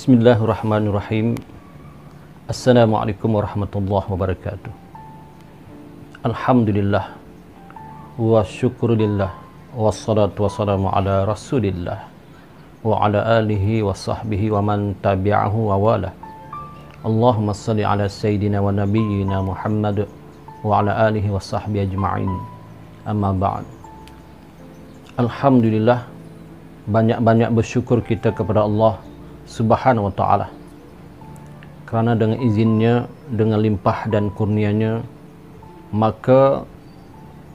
Bismillahirrahmanirrahim. Assalamualaikum warahmatullahi wabarakatuh. Alhamdulillah wa syukurillah wassalatu wassalamu ala rasulillah wa ala alihi wa sahbihi wa man tabi'ahu wa wala. Allahumma salli ala sayyidina wa nabiyyina Muhammad wa ala alihi wa sahbihi ajma'in. Amma ba'd. Alhamdulillah, banyak-banyak bersyukur kita kepada Allah Subhanahu wa ta'ala, kerana dengan izinnya, dengan limpah dan kurnianya, maka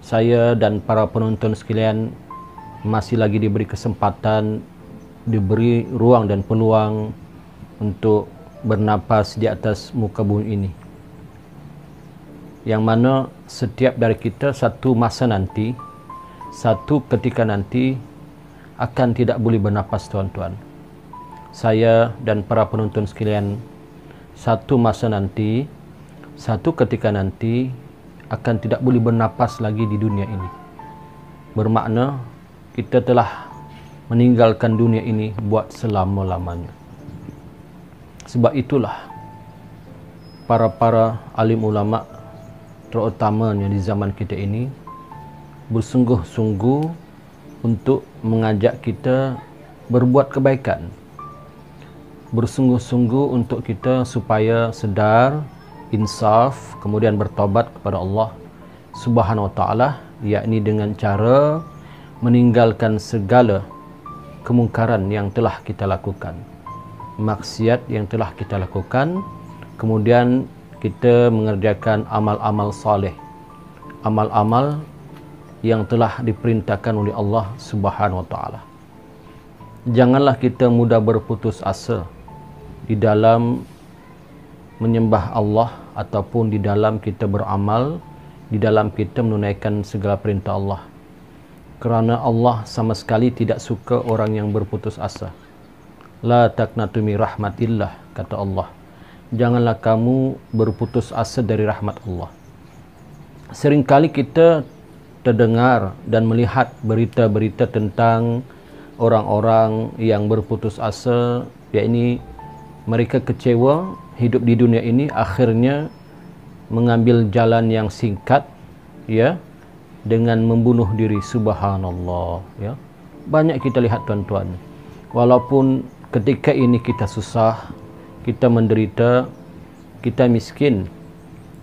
saya dan para penonton sekalian masih lagi diberi kesempatan, diberi ruang dan peluang untuk bernapas di atas muka bumi ini, yang mana setiap dari kita satu masa nanti, satu ketika nanti akan tidak boleh bernapas, tuan-tuan. Saya dan para penonton sekalian, satu masa nanti, satu ketika nanti akan tidak boleh bernapas lagi di dunia ini. Bermakna kita telah meninggalkan dunia ini buat selama-lamanya. Sebab itulah para alim ulama, terutamanya di zaman kita ini, bersungguh-sungguh untuk mengajak kita berbuat kebaikan, bersungguh-sungguh untuk kita supaya sedar, insaf, kemudian bertaubat kepada Allah Subhanahu wa ta'ala, yakni dengan cara meninggalkan segala kemungkaran yang telah kita lakukan, maksiat yang telah kita lakukan, kemudian kita mengerjakan amal-amal saleh, amal-amal yang telah diperintahkan oleh Allah Subhanahu wa ta'ala. Janganlah kita mudah berputus asa di dalam menyembah Allah ataupun di dalam kita beramal, di dalam kita menunaikan segala perintah Allah. Kerana Allah sama sekali tidak suka orang yang berputus asa. La taqnatu min rahmatillah, kata Allah. Janganlah kamu berputus asa dari rahmat Allah. Seringkali kita terdengar dan melihat berita-berita tentang orang-orang yang berputus asa, yakni mereka kecewa hidup di dunia ini, akhirnya mengambil jalan yang singkat, ya, dengan membunuh diri. Subhanallah, ya. Banyak kita lihat, tuan-tuan. Walaupun ketika ini kita susah, kita menderita, kita miskin,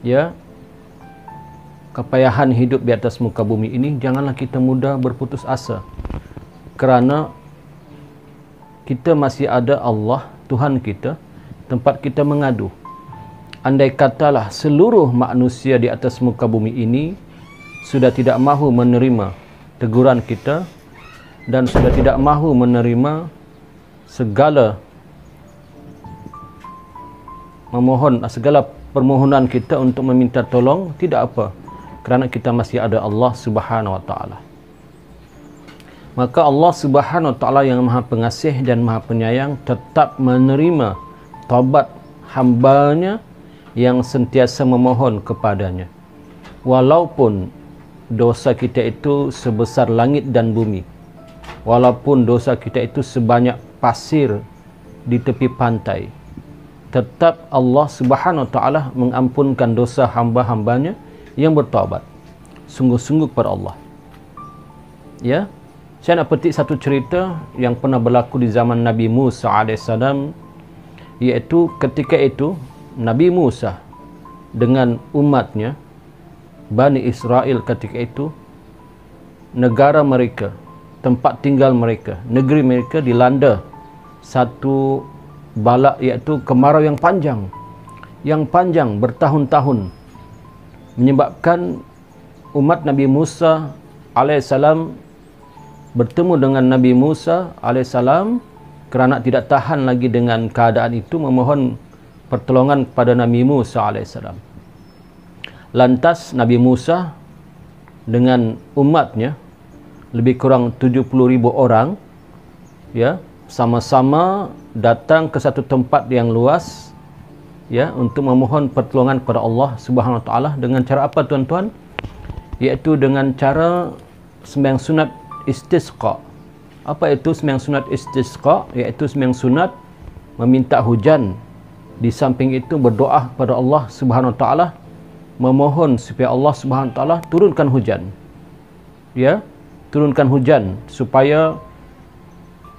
ya, kepayahan hidup di atas muka bumi ini, janganlah kita mudah berputus asa. Kerana kita masih ada Allah, Tuhan kita, tempat kita mengadu. Andai katalah seluruh manusia di atas muka bumi ini sudah tidak mahu menerima teguran kita dan sudah tidak mahu menerima segala permohonan kita untuk meminta tolong, tidak apa, kerana kita masih ada Allah Subhanahu wa ta'ala. Maka Allah Subhanahu wa ta'ala yang Maha Pengasih dan Maha Penyayang tetap menerima taubat hambanya yang sentiasa memohon kepadanya, walaupun dosa kita itu sebesar langit dan bumi, walaupun dosa kita itu sebanyak pasir di tepi pantai, tetap Allah Subhanahu wa ta'ala mengampunkan dosa hamba-hambanya yang bertaubat sungguh-sungguh kepada Allah. Ya, saya nak petik satu cerita yang pernah berlaku di zaman Nabi Musa AS, iaitu ketika itu Nabi Musa dengan umatnya, Bani Israel ketika itu, negara mereka, tempat tinggal mereka, negeri mereka dilanda satu bala, iaitu kemarau yang panjang bertahun-tahun, menyebabkan umat Nabi Musa alaihissalam bertemu dengan Nabi Musa alaihissalam, kerana tidak tahan lagi dengan keadaan itu, memohon pertolongan kepada Nabi Musa alaihissalam. Lantas Nabi Musa dengan umatnya, lebih kurang 70,000 orang, ya, sama-sama datang ke satu tempat yang luas, ya, untuk memohon pertolongan kepada Allah Subhanahu wa ta'ala. Dengan cara apa, tuan-tuan? Iaitu dengan cara sembahyang sunat istisqa. Apa itu sembahyang sunat istisqa? Iaitu sembahyang sunat meminta hujan. Di samping itu berdoa kepada Allah Subhanahu wa taala, memohon supaya Allah Subhanahu wa taala turunkan hujan. Ya, turunkan hujan supaya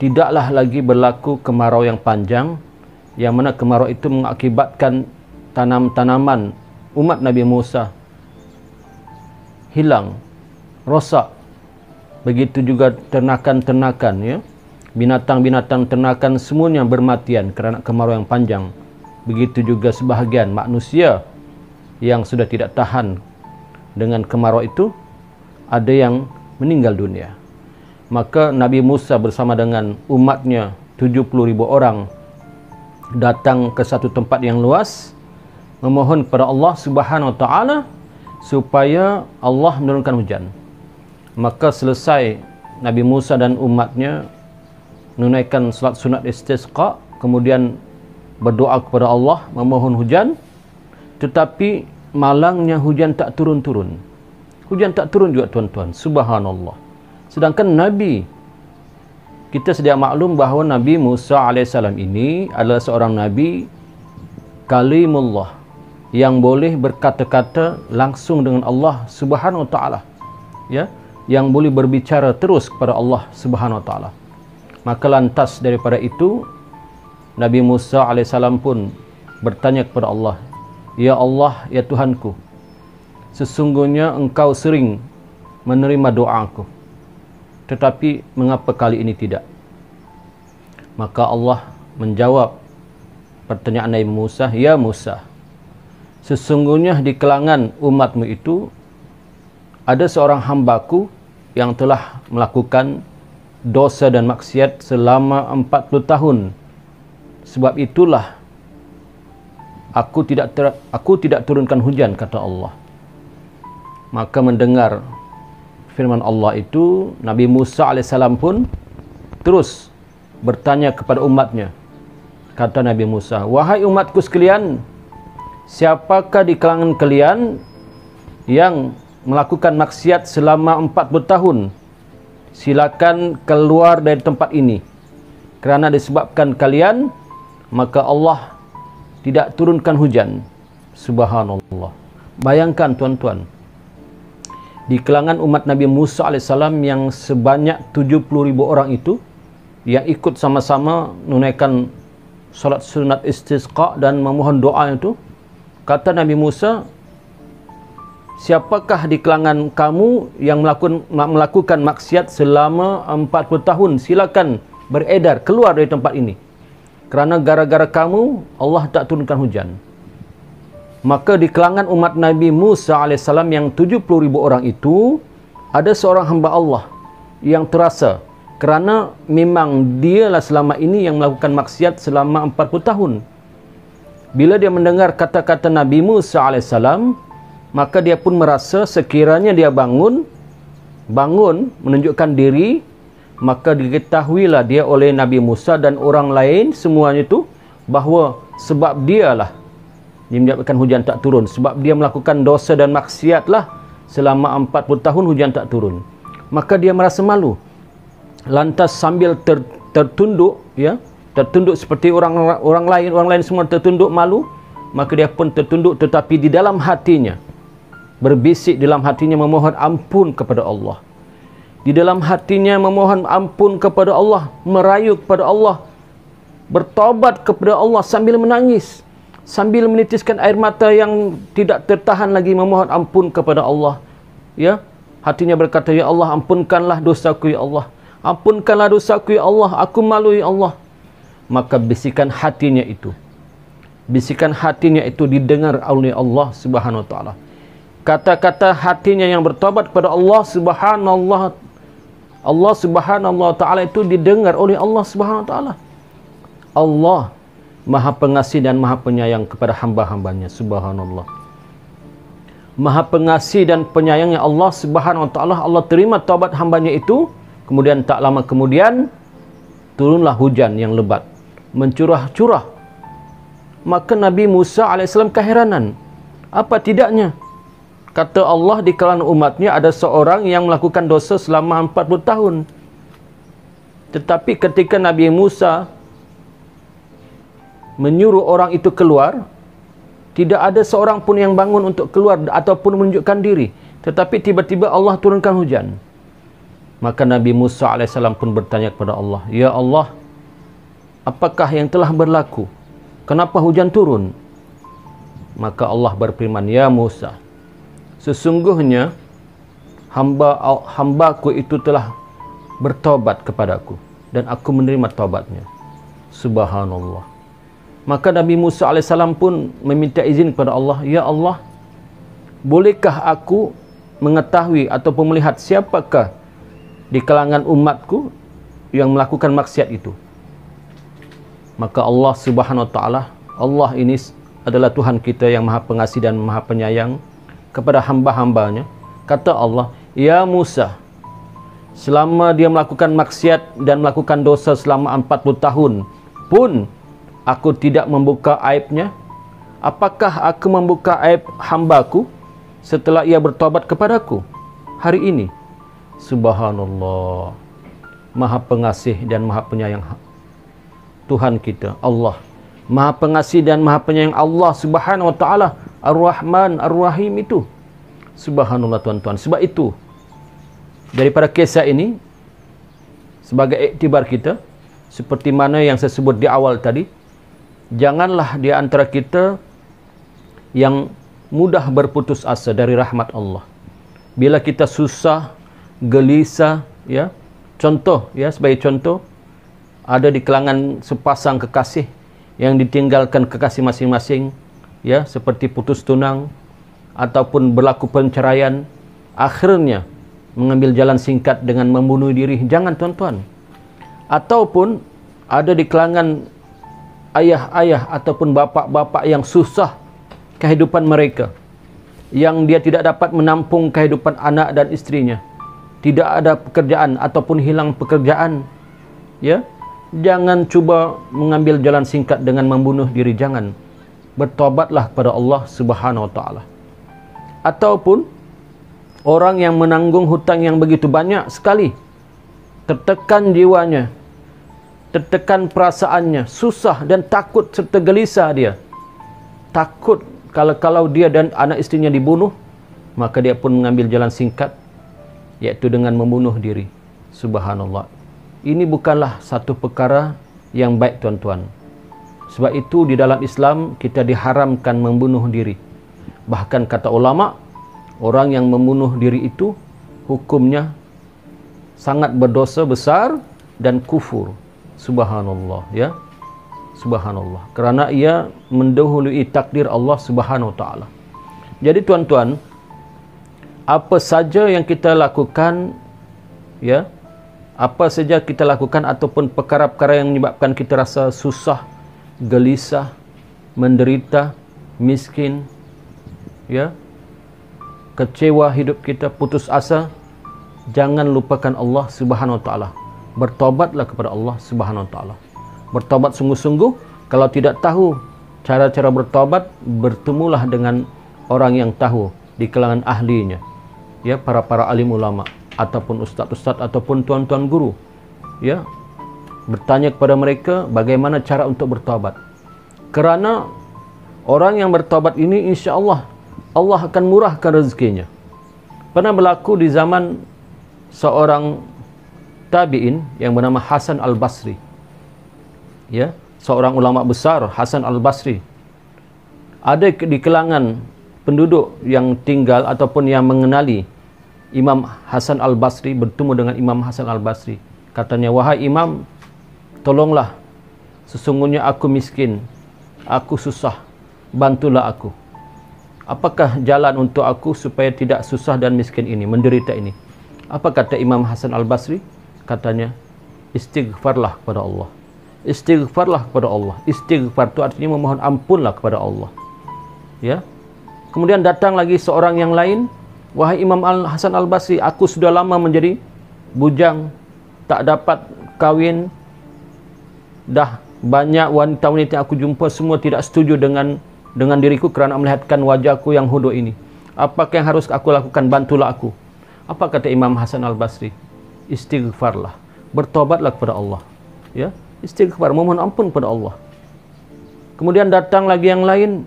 tidaklah lagi berlaku kemarau yang panjang, yang mana kemarau itu mengakibatkan tanaman-tanaman umat Nabi Musa hilang, rosak. Begitu juga ternakan-ternakan, ya, binatang-binatang ternakan semuanya bermatian kerana kemarau yang panjang. Begitu juga sebahagian manusia yang sudah tidak tahan dengan kemarau itu, ada yang meninggal dunia. Maka Nabi Musa bersama dengan umatnya 70.000 orang datang ke satu tempat yang luas, memohon kepada Allah Subhanahu wa taala supaya Allah menurunkan hujan. Maka selesai Nabi Musa dan umatnya menunaikan salat sunat istisqa, kemudian berdoa kepada Allah, memohon hujan, tetapi malangnya hujan tak turun-turun. Hujan tak turun juga, tuan-tuan. Subhanallah. Sedangkan Nabi, kita sedia maklum bahawa Nabi Musa AS ini adalah seorang Nabi kalimullah, yang boleh berkata-kata langsung dengan Allah Subhanahu wa taala, ya, yang boleh berbicara terus kepada Allah Subhanahu wa taala. Maka lantas daripada itu, Nabi Musa AS pun bertanya kepada Allah, "Ya Allah, ya Tuhanku, sesungguhnya Engkau sering menerima doaku, tetapi mengapa kali ini tidak?" Maka Allah menjawab pertanyaan Nabi Musa, "Ya Musa, sesungguhnya di kalangan umatmu itu ada seorang hambaku yang telah melakukan dosa dan maksiat selama 40 tahun. Sebab itulah aku tidak turunkan hujan," kata Allah. Maka mendengar firman Allah itu, Nabi Musa AS pun terus bertanya kepada umatnya. Kata Nabi Musa, "Wahai umatku sekalian, siapakah di kalangan kalian yang melakukan maksiat selama 40 tahun? Silakan keluar dari tempat ini. Kerana disebabkan kalian, maka Allah tidak turunkan hujan." Subhanallah. Bayangkan, tuan-tuan, di kalangan umat Nabi Musa AS yang sebanyak 70.000 orang itu, yang ikut sama-sama menunaikan salat sunat istisqa dan memohon doa itu, kata Nabi Musa, "Siapakah di kalangan kamu yang melakukan maksiat selama 40 tahun? Silakan beredar, keluar dari tempat ini. Kerana gara-gara kamu, Allah tak turunkan hujan." Maka di kalangan umat Nabi Musa AS yang 70.000 orang itu, ada seorang hamba Allah yang terasa, kerana memang dialah selama ini yang melakukan maksiat selama 40 tahun. Bila dia mendengar kata-kata Nabi Musa AS, maka dia pun merasa sekiranya dia bangun menunjukkan diri, maka diketahuilah dia oleh Nabi Musa dan orang lain semuanya itu bahawa sebab dialah dia menyebabkan hujan tak turun, sebab dia melakukan dosa dan maksiatlah selama 40 tahun hujan tak turun. Maka dia merasa malu. Lantas sambil tertunduk, ya, tertunduk seperti orang lain semua tertunduk malu, maka dia pun tertunduk, tetapi di dalam hatinya berbisik, dalam hatinya memohon ampun kepada Allah. Di dalam hatinya memohon ampun kepada Allah, merayu kepada Allah, bertobat kepada Allah sambil menangis, sambil menitiskan air mata yang tidak tertahan lagi, memohon ampun kepada Allah. Ya, hatinya berkata, "Ya Allah, ampunkanlah dosaku ya Allah. Ampunkanlah dosaku ya Allah, aku malu ya Allah." Maka bisikan hatinya itu didengar oleh Allah Subhanahu wa taala. Kata-kata hatinya yang bertobat kepada Allah Subhanahu wa taala itu didengar oleh Allah Subhanahu wa taala. Allah Maha Pengasih dan Maha Penyayang kepada hamba-hambanya. Subhanallah. Maha Pengasih dan Penyayangnya Allah Subhanahu wa taala. Allah terima taubat hambanya itu. Kemudian tak lama kemudian turunlah hujan yang lebat, mencurah-curah. Maka Nabi Musa AS keheranan. Apa tidaknya? Kata Allah, di kalangan umatnya ada seorang yang melakukan dosa selama 40 tahun. Tetapi ketika Nabi Musa menyuruh orang itu keluar, tidak ada seorang pun yang bangun untuk keluar ataupun menunjukkan diri. Tetapi tiba-tiba Allah turunkan hujan. Maka Nabi Musa AS pun bertanya kepada Allah, Ya Allah, apakah yang telah berlaku? Kenapa hujan turun? Maka Allah berfirman, Ya Musa, sesungguhnya hambaku itu telah bertobat kepadaku dan aku menerima taubatnya. Subhanallah. Maka Nabi Musa AS pun meminta izin kepada Allah, Ya Allah, bolehkah aku mengetahui ataupun melihat siapakah di kalangan umatku yang melakukan maksiat itu? Maka Allah Subhanahu wa taala, Allah ini adalah Tuhan kita yang Maha Pengasih dan Maha Penyayang kepada hamba-hambanya. Kata Allah, Ya Musa, selama dia melakukan maksiat dan melakukan dosa selama 40 tahun pun aku tidak membuka aibnya. Apakah aku membuka aib hambaku setelah ia bertobat kepadaku hari ini? Subhanallah. Maha Pengasih dan Maha Penyayang Tuhan kita, Allah. Maha Pengasih dan Maha Penyayang Allah Subhanahu wa taala, Ar-Rahman Ar-Rahim itu. Subhanallah tuan-tuan. Sebab itu daripada kisah ini sebagai iktibar kita, seperti mana yang saya sebut di awal tadi, janganlah di antara kita yang mudah berputus asa dari rahmat Allah. Bila kita susah, gelisah, ya. Contoh, ya, sebagai contoh, ada di kalangan sepasang kekasih yang ditinggalkan kekasih masing-masing, ya, seperti putus tunang ataupun berlaku perceraian, akhirnya mengambil jalan singkat dengan membunuh diri. Jangan tuan-tuan. Ataupun ada di kalangan ayah-ayah ataupun bapa-bapa yang susah kehidupan mereka, yang dia tidak dapat menampung kehidupan anak dan istrinya, tidak ada pekerjaan ataupun hilang pekerjaan, ya. Jangan cuba mengambil jalan singkat dengan membunuh diri. Jangan. Bertobatlah kepada Allah Subhanahu wa taala. Ataupun orang yang menanggung hutang yang begitu banyak sekali, tertekan jiwanya, tertekan perasaannya, susah dan takut serta gelisah dia. Takut kalau dia dan anak istrinya dibunuh, maka dia pun mengambil jalan singkat, iaitu dengan membunuh diri. Subhanallah. Ini bukanlah satu perkara yang baik tuan-tuan. Sebab itu di dalam Islam kita diharamkan membunuh diri. Bahkan kata ulama, orang yang membunuh diri itu hukumnya sangat berdosa besar dan kufur. Subhanallah, ya. Subhanallah. Kerana ia mendahului takdir Allah Subhanahu wa taala. Jadi tuan-tuan, apa saja yang kita lakukan, ya, apa saja kita lakukan ataupun perkara-perkara yang menyebabkan kita rasa susah, gelisah, menderita, miskin, ya, kecewa hidup kita, putus asa, jangan lupakan Allah Subhanahu wa taala. Bertobatlah kepada Allah Subhanahu wa taala. Bertobat sungguh-sungguh. Kalau tidak tahu cara-cara bertobat, bertemulah dengan orang yang tahu di kalangan ahlinya, ya, para alim ulama ataupun ustaz-ustaz ataupun tuan-tuan guru, ya. Bertanya kepada mereka bagaimana cara untuk bertobat. Kerana orang yang bertobat ini insya-Allah Allah akan murahkan rezekinya. Pernah berlaku di zaman seorang tabi'in yang bernama Hasan Al-Basri, ya, seorang ulama besar, Hasan Al-Basri. Ada di kalangan penduduk yang tinggal ataupun yang mengenali Imam Hasan Al-Basri, bertemu dengan Imam Hasan Al-Basri. Katanya, wahai Imam, tolonglah, sesungguhnya aku miskin, aku susah, bantulah aku. Apakah jalan untuk aku supaya tidak susah dan miskin ini, menderita ini? Apa kata Imam Hasan Al-Basri? Katanya, istighfarlah kepada Allah. Istighfarlah kepada Allah. Istighfar itu artinya memohon ampunlah kepada Allah, ya. Kemudian datang lagi seorang yang lain, wahai Imam Hasan Al-Basri, aku sudah lama menjadi bujang, tak dapat kahwin, dah banyak wanita-wanita yang aku jumpa semua tidak setuju dengan diriku kerana melihatkan wajahku yang hodoh ini. Apakah yang harus aku lakukan? Bantulah aku. Apa kata Imam Hasan Al-Basri? Istighfarlah, bertobatlah kepada Allah, ya. Istighfar, memohon ampun kepada Allah. kemudian datang lagi yang lain,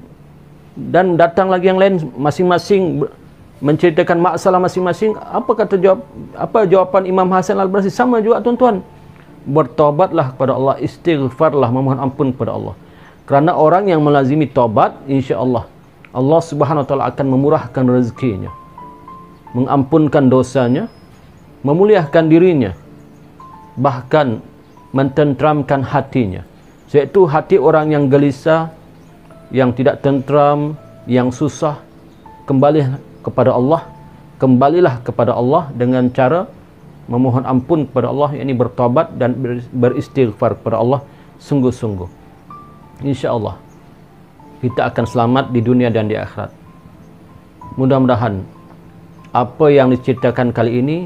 dan datang lagi yang lain, masing-masing menceritakan masalah masing-masing. Apa jawapan Imam Hasan Al-Basri? Sama juga tuan-tuan, bertobatlah kepada Allah, istighfarlah, memohon ampun kepada Allah. Kerana orang yang melazimi taubat, insya-Allah Allah Subhanahu wa taala akan memurahkan rezekinya, mengampunkan dosanya, memuliakan dirinya, bahkan mententramkan hatinya. Iaitu hati orang yang gelisah, yang tidak tentram, yang susah, kembali kepada Allah. Kembalilah kepada Allah dengan cara memohon ampun kepada Allah, yakni bertaubat dan beristighfar kepada Allah sungguh-sungguh. Insya-Allah kita akan selamat di dunia dan di akhirat. Mudah-mudahan apa yang diceritakan kali ini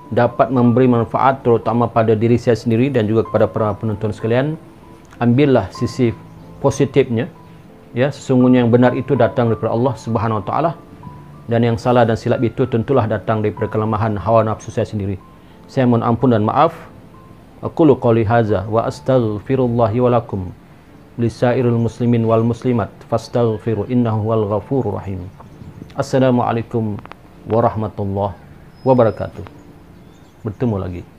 dapat memberi manfaat terutama pada diri saya sendiri dan juga kepada para penonton sekalian. Ambillah sisi positifnya, ya, sesungguhnya yang benar itu datang daripada Allah Subhanahu wa taala, dan yang salah dan silap itu tentulah datang daripada kelemahan hawa nafsu saya sendiri. Saya mohon ampun dan maaf. Aqulu qouli hadza wa astaghfirullahi wa lakum lisairil muslimin wal muslimat fastaghfiru innahu wal ghafurur rahim. Assalamualaikum warahmatullahi wabarakatuh. Bertemu lagi.